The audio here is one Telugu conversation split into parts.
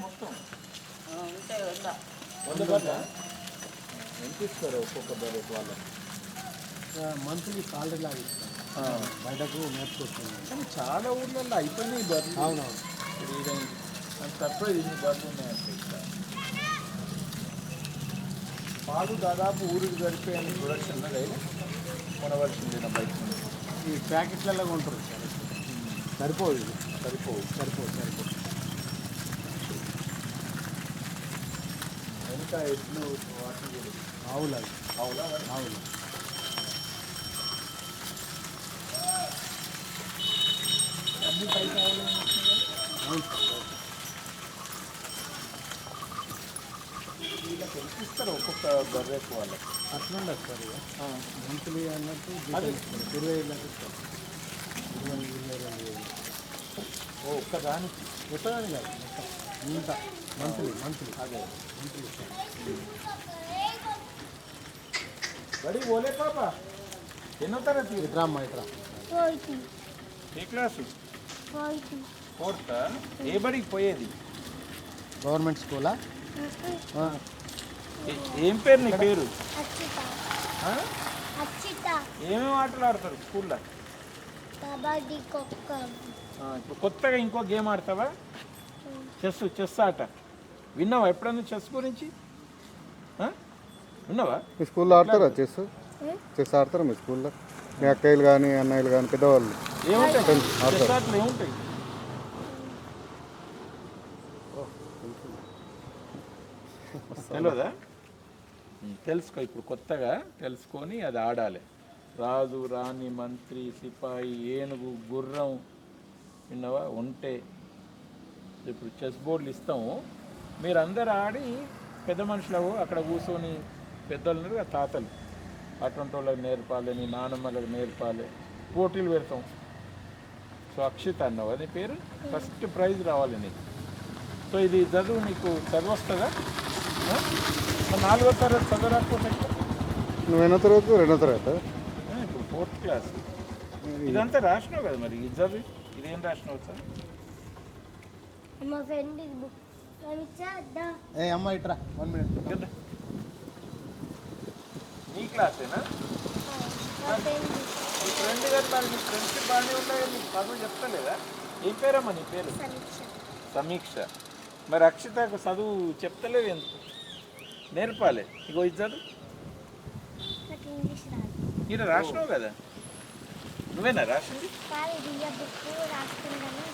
మొత్తం ఉంటాయి 100 బర్రె ఎంత ఇస్తారు ఒక్కొక్క బర్రె వాళ్ళ మంత్లీ సాలరీ లాగా ఇస్తాను బయటకు నేర్చుకొస్తున్నాను. కానీ చాలా ఊర్లలో అయిపోయినాయి బర్రెలు. అవునవును. తక్కువ ఇన్ని బర్రెలు ఉన్నాయంటే ఇక్కడ పాలు దాదాపు ఊరికి గడిపోయాను ప్రొడక్షన్ కొనవలసింది నా బయట నుండి. ఈ ప్యాకెట్లలో కొంటారు సార్, సరిపోదు ఇది. సరిపోవు ఎంత ఎట్లు వాటిని కూడా ఆవులు అవి అవునా ఆవులు. అన్ని బయట ఆవులు అవును సార్. వీళ్ళకి ఎంత ఇస్తారు ఒక్కొక్క బర్రెకు వాళ్ళకి? అట్లుండదు సార్ ఇక మంత్లీ అన్నట్టు అదే. 20,000 ఇస్తారు. 22,000. ఒక్కదానికి ఎప్పటికీ కాదు ఇంత మంత్లీ అదే మంత్లీ ఇస్తారు. బడి పోలే పాప ఎన్నో తరగతి? ఇట్రా అమ్మా ఇట్రా. ఏ క్లాసు? 4th. ఏ బడికి పోయేది? గవర్నమెంట్ స్కూలా? ఏం పేరు నీ పేరు? ఆ? అచ్చిత ఏమేమి ఆటలు ఆడతారు స్కూల్లో? కబడ్డీ ఖోఖో ఇప్పుడు కొత్తగా ఇంకో గేమ్ ఆడతావా? చెస్ ఆట విన్నావా ఎప్పుడన్నా చెస్ గురించి? విన్నావా? మీ స్కూల్లో ఆడతారా చెస్ ఆడతారా మీ స్కూల్లో? మీ అక్కయ్యలు కానీ అన్నయ్యలు కానీ పెద్దవాళ్ళు ఏముంటాయి చెస్ ఆటలు ఏముంటాయి? తెలియదా? తెలుసుకో, ఇప్పుడు కొత్తగా తెలుసుకొని అది ఆడాలి. రాజు రాణి మంత్రి సిపాయి ఏనుగు గుర్రం విన్నావా ఉంటే ఇప్పుడు చెస్ బోర్డులు ఇస్తాము. మీరు అందరు ఆడి పెద్ద మనుషులు అక్కడ కూర్చొని పెద్దలు ఉన్నారు కదా తాతలు, అటువంటి వాళ్ళకి నేర్పాలి, నీ నానమ్మలకు నేర్పాలి, పోటీలు పెడతాం. సో అక్షిత అన్నావు అది పేరు. ఫస్ట్ ప్రైజ్ రావాలి నీకు. సో ఇది చదువు నీకు చదువు వస్తుందా? 4వ తరగతి చదువు రాకపోతే నువ్వు ఎన్నో తరగతి? 2వ తరగతి. ఇప్పుడు 4th క్లాస్. ఇదంతా రాసినావు కదా మరి ఇది చదువు. ఇదేం రాసినావు సార్? మా ఫ్రెండ్ బుక్ చదివించా. ఏ అమ్మ ఇట్రా 1 minute. నీ క్లాసేనా? మా ఫ్రెండ్ నీ ఫ్రెండ్ గారు మరి నీ ఫ్రెండ్షిప్ బాగానే ఉన్నాయి, నీకు చదువు చెప్తలేదా? ఏం పేరమ్మా నీ పేరు? సమీక్ష. సమీక్ష. మరి అక్షితకు చదువు చెప్తలేవు ఎందుకు? నేర్పాలి. ఇగో ఇది చదువు. నాకు ఇంగ్లీష్ రాదు. ఈయన రాసినావు కదా, నువ్వేనా రాసింది? కాదు దియ్య బుక్ రాసుకుందామని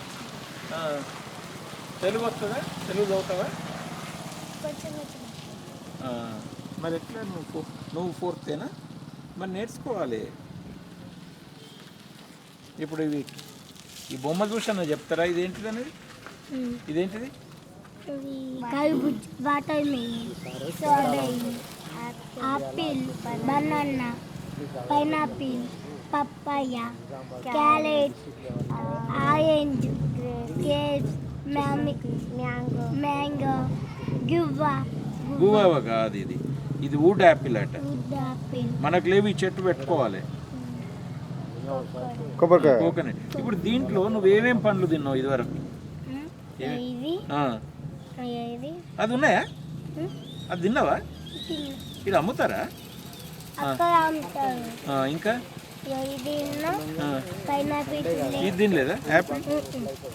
ఆ. తెలుగు వస్తుందా? తెలుగు చదువుతావా? కొంచెం కొంచెం. ఆ. మరి ఎట్లా నువ్వు 4th మరి నేర్చుకోవాలి. ఇప్పుడు ఇవి ఈ బొమ్మ చూసాను చెప్తారా ఇదేంటిది అనేది? ఇదేంటిది? కర్బూజ, water melon, strawberry, apple, banana, pineapple, papaya, carrot, orange, grapes, mango, గువ్వ కాదు ఇది. ఇది వుడ్ యాపిల్ అట. ఆపిల్, మనకు లేవు ఈ చెట్టు పెట్టుకోవాలి. కొబ్బరికాయ. కోకోనట్. ఇప్పుడు దీంట్లో నువ్వు ఏమేం పండ్లు తిన్నావు ఇదివరకు? ఇది ఆ. ఇది అది ఉన్నాయా? అది తిన్నావా? తిన్నా. ఇది అమ్ముతారా? అక్కడ అమ్ముతారు. ఇంకా ఇది తిన్నా. ఆ. పైనాపిల్ తిన్నా. ఇది తినలేదా? యాపిల్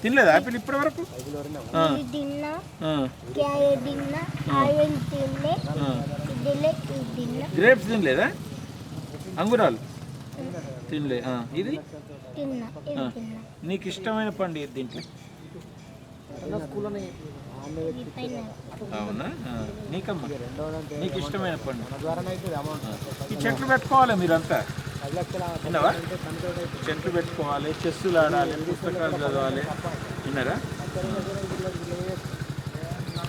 తినలేదా? యాపిల్ ఇప్పటి వరకు? ఇది తిన్నా. క్యారెట్ తిన్నా. ఆరెంజ్ తిన్నా. ఇది తిన్నా. గ్రేప్స్ తినలేదా? అంగురాలు తినలే. ఇది తిన్నా. ఇది తిన్నా. నీకు ఇష్టమైన పండు ఇది దీంట్లో? ఇది పైనాపిల్. అవునా? నీకమ్మా నీకు ఇష్టమైన పండు? ద్వారానైతే అమౌంట్ ఈ చెట్లు పెట్టుకోవాలి మీరంతా. 10 లక్షల విన్నావా? కనుక చెట్లు పెట్టుకోవాలి, చెస్సులు ఆడాలి, పుస్తకాలు చదవాలి. విన్నారా?